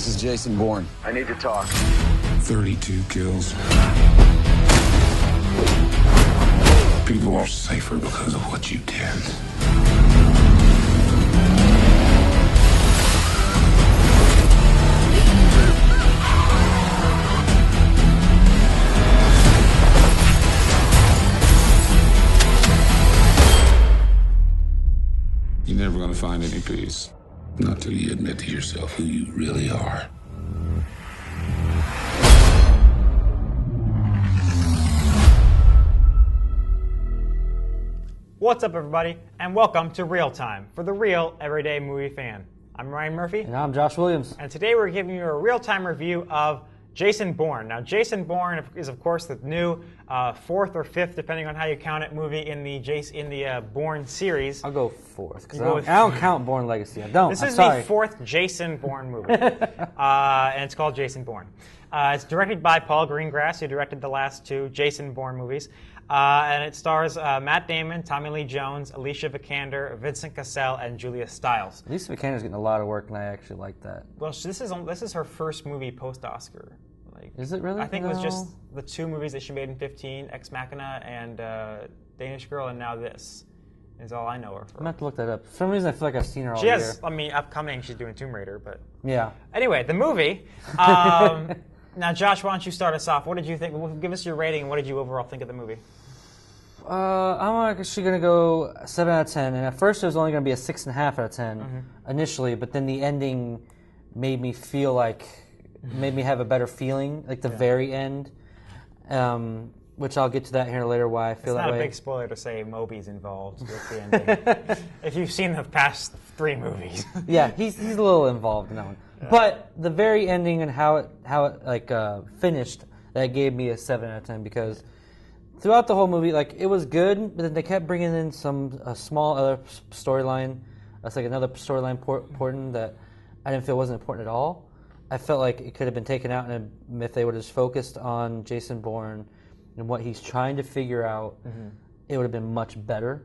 This is Jason Bourne. I need to talk. 32 kills. People are safer because of what you did. You're never gonna find any peace. Not till you admit to yourself who you really are. What's up, everybody, and welcome to ReelTime for the real everyday movie fan. I'm Ryan Murphy. And I'm Josh Williams. And today we're giving you a real-time review of Jason Bourne. Now, Jason Bourne is, of course, the new fourth or fifth, depending on how you count it, movie in the Bourne series. I'll go fourth, because I don't count Bourne Legacy. I don't. This is the fourth Jason Bourne movie, and it's called Jason Bourne. It's directed by Paul Greengrass, who directed the last two Jason Bourne movies. And it stars Matt Damon, Tommy Lee Jones, Alicia Vikander, Vincent Cassel, and Julia Stiles. Alicia Vikander's getting a lot of work, and I actually like that. Well, this is her first movie post-Oscar. Is it really? I think it was just the two movies that she made in 2015, Ex Machina and Danish Girl, and now this is all I know her for. I'm going to have to look that up. For some reason, I feel like I've seen her all year. She has, upcoming, she's doing Tomb Raider, but... Yeah. Anyway, the movie... Now, Josh, why don't you start us off? What did you think? Give us your rating, and what did you overall think of the movie? I'm actually going to go 7 out of 10. And at first, it was only going to be a 6.5 out of 10 initially, but then the ending made me feel like, made me have a better feeling, like the very end, which I'll get to that here later, why I feel that way. It's not a big spoiler to say Moby's involved with the ending. If you've seen the past 3 movies. Yeah, he's a little involved in that one. Yeah. But the very ending and how it finished, that gave me a 7 out of 10 because throughout the whole movie, like, it was good, but then they kept bringing in a small other storyline. That's like another storyline important that I didn't feel wasn't important at all. I felt like it could have been taken out, and if they would have just focused on Jason Bourne and what he's trying to figure out, it would have been much better.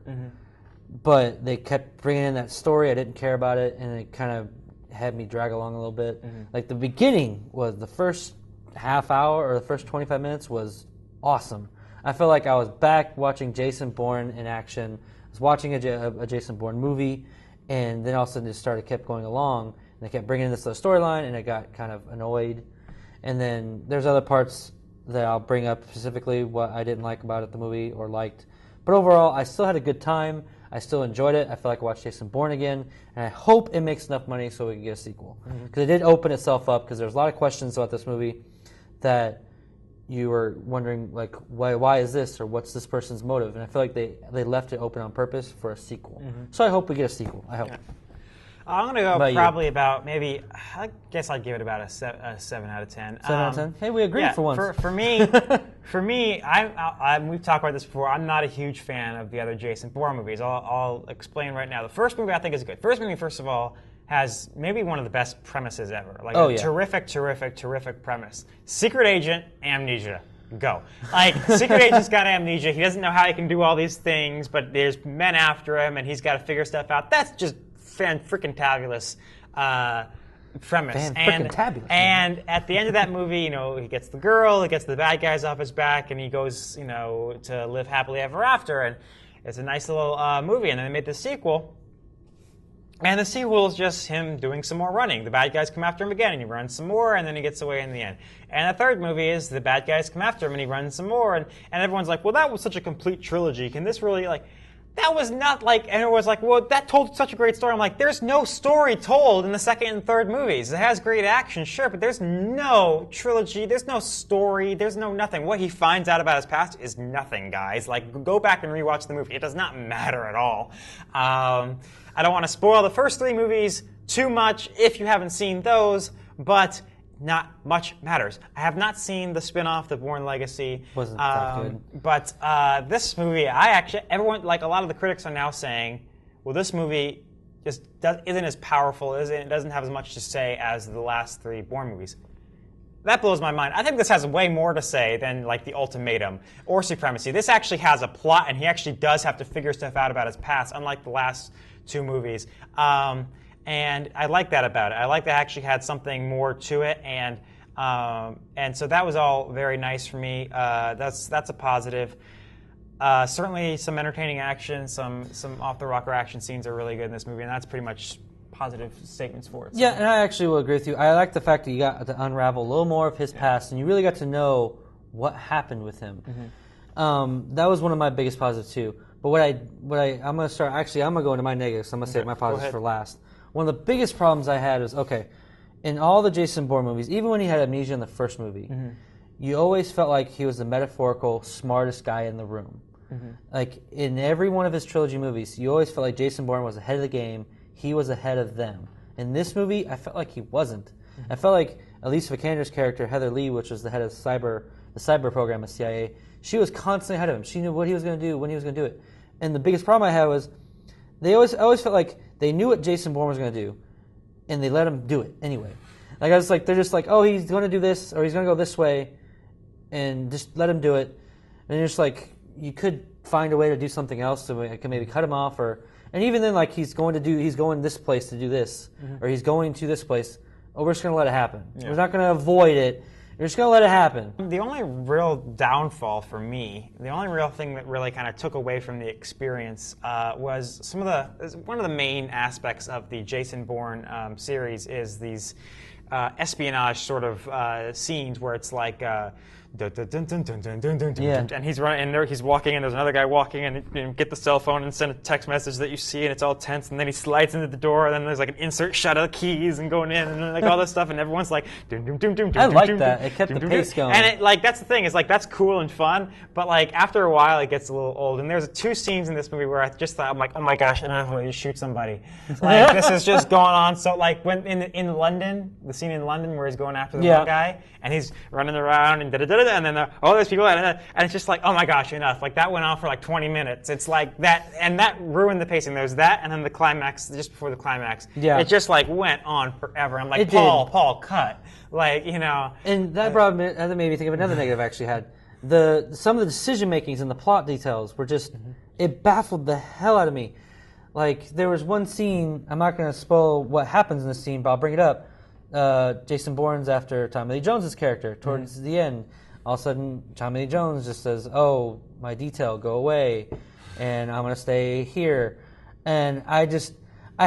But they kept bringing in that story. I didn't care about it, and it kind of had me drag along a little bit. Like, the beginning was the first half hour or the first 25 minutes was awesome. I felt like I was back watching Jason Bourne in action. I was watching a Jason Bourne movie, and then all of a sudden it kept going along, and they kept bringing in this storyline, and I got kind of annoyed. And then there's other parts that I'll bring up specifically what I didn't like about it, the movie, or liked. But overall, I still had a good time. I still enjoyed it. I feel like I watched Jason Bourne again, and I hope it makes enough money so we can get a sequel. Because it did open itself up, because there's a lot of questions about this movie that you were wondering, like, why is this, or what's this person's motive? And I feel like they left it open on purpose for a sequel. So I hope we get a sequel. I hope. Yeah. I'm going to go probably about maybe, I guess I'd give it about a 7 out of 10. 7 out of 10? Hey, we agreed for once. For me, we've talked about this before, I'm not a huge fan of the other Jason Bourne movies. I'll explain right now. The first movie I think is good. First movie, first of all, has maybe one of the best premises ever. Like terrific premise. Secret agent, amnesia. Go. Like, secret agent's got amnesia. He doesn't know how he can do all these things, but there's men after him, and he's got to figure stuff out. That's just fan-frickin-tabulous premise. And at the end of that movie, he gets the girl, he gets the bad guys off his back, and he goes, to live happily ever after. And it's a nice little movie. And then they made the sequel. And the sequel is just him doing some more running. The bad guys come after him again, and he runs some more, and then he gets away in the end. And the third movie is the bad guys come after him, and he runs some more. And everyone's like, well, that was such a complete trilogy. Can this really, that was not and it was like, well, that told such a great story. I'm like, there's no story told in the second and third movies. It has great action, sure, but there's no trilogy, there's no story, there's no nothing. What he finds out about his past is nothing, guys. Like, go back and rewatch the movie. It does not matter at all. I don't want to spoil the first 3 movies too much if you haven't seen those, but not much matters. I have not seen the spin-off, The Bourne Legacy. Wasn't that good. But this movie, everyone, like a lot of the critics are now saying, well, this movie just isn't as powerful, it doesn't have as much to say as the last 3 Bourne movies. That blows my mind. I think this has way more to say than like The Ultimatum or Supremacy. This actually has a plot, and he actually does have to figure stuff out about his past, unlike the last 2 movies. And I like that about it. I like that it actually had something more to it, and so that was all very nice for me. That's a positive. Certainly some entertaining action, some off-the-rocker action scenes are really good in this movie, and that's pretty much positive statements for it. So. Yeah, and I actually will agree with you. I like the fact that you got to unravel a little more of his past, and you really got to know what happened with him. That was one of my biggest positives too. But I'm gonna start. Actually, I'm gonna go into my negatives. I'm gonna save my positives for last. One of the biggest problems I had was in all the Jason Bourne movies, even when he had amnesia in the first movie, you always felt like he was the metaphorical smartest guy in the room. Like in every one of his trilogy movies, you always felt like Jason Bourne was ahead of the game. He was ahead of them. In this movie, I felt like he wasn't. I felt like Alicia Vikander's character, Heather Lee, which was the head of the cyber program at CIA, she was constantly ahead of him. She knew what he was going to do, when he was going to do it. And the biggest problem I had was I always felt like they knew what Jason Bourne was going to do, and they let him do it anyway. Like I was like, they're just like, oh, he's going to do this, or he's going to go this way, and just let him do it. And you're just like, you could find a way to do something else so I could maybe cut him off, and even then, like he's going this place to do this, or he's going to this place. Oh, we're just going to let it happen. Yeah. We're not going to avoid it. We're just going to let it happen. The only real downfall for me, the only real thing that really kind of took away from the experience was one of the main aspects of the Jason Bourne series is these espionage sort of scenes where it's like. And he's running, and there he's walking, and there's another guy walking, and you get the cell phone and send a text message that you see, and it's all tense, and then he slides into the door, and then there's like an insert shot of the keys and going in, and then like all this stuff, and everyone's like, I like that. It kept the pace going. And it, like that's the thing, is like that's cool and fun, but like after a while it gets a little old. And there's 2 scenes in this movie where I just thought, I'm like, oh my gosh, and I'm going to shoot somebody. Like this is just going on. So like when in London, the scene in London where he's going after the one guy, and he's running around and and then there's people, and it's just like, oh my gosh, enough. Like that went on for like 20 minutes. It's like that, and that ruined the pacing. There's that, and then the climax, just before the climax, it just like went on forever. I'm like, Paul, cut. Like, you know. And that made me think of another negative I actually had. Some of the decision makings and the plot details were just, it baffled the hell out of me. Like there was one scene, I'm not going to spoil what happens in this scene, but I'll bring it up. Jason Bourne's after Tommy Lee Jones' character towards the end. All of a sudden, Tommy Lee Jones just says, oh, my detail, go away, and I'm going to stay here. And I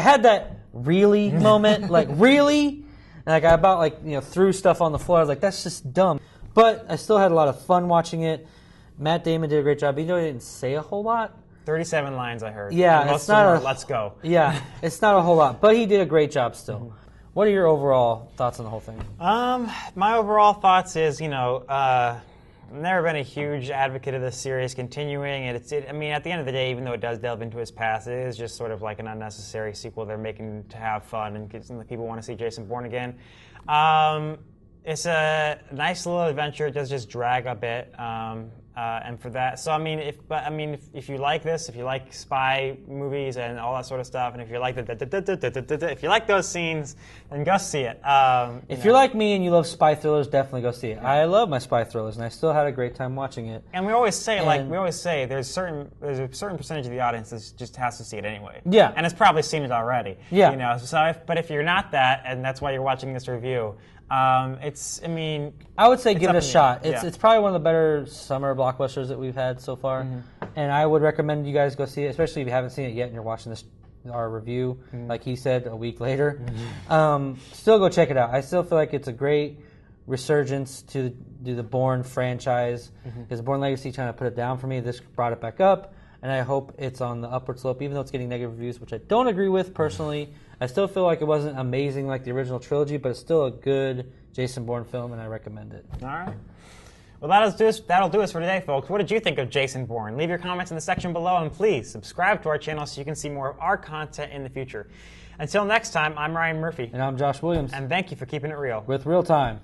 had that really moment, like, really? And like, I about, threw stuff on the floor. I was like, that's just dumb. But I still had a lot of fun watching it. Matt Damon did a great job. Even though he didn't say a whole lot. 37 lines, I heard. Yeah, it's not let's go. Yeah, it's not a whole lot. But he did a great job still. What are your overall thoughts on the whole thing? My overall thoughts is, I've never been a huge advocate of this series continuing, and I mean, at the end of the day, even though it does delve into his past, it is just sort of like an unnecessary sequel they're making to have fun and people want to see Jason Bourne again. It's a nice little adventure. It does just drag a bit, and for that, so I mean, if you like this, if you like spy movies and all that sort of stuff, and if you like if you like those scenes, then go see it. If you're like me and you love spy thrillers, definitely go see it. I love my spy thrillers, and I still had a great time watching it. And we always say, there's a certain percentage of the audience that just has to see it anyway. Yeah, and it's probably seen it already. Yeah, but if you're not that, and that's why you're watching this review. I would say give it a shot. It's probably one of the better summer blockbusters that we've had so far, and I would recommend you guys go see it, especially if you haven't seen it yet and you're watching our review, like he said, a week later. Still go check it out. I still feel like it's a great resurgence to do the Bourne franchise, because Bourne Legacy trying to put it down for me. This brought it back up, and I hope it's on the upward slope, even though it's getting negative reviews, which I don't agree with personally. I still feel like it wasn't amazing like the original trilogy, but it's still a good Jason Bourne film, and I recommend it. All right. Well, that'll do us for today, folks. What did you think of Jason Bourne? Leave your comments in the section below, and please subscribe to our channel so you can see more of our content in the future. Until next time, I'm Ryan Murphy. And I'm Josh Williams. And thank you for keeping it real. With ReelTime.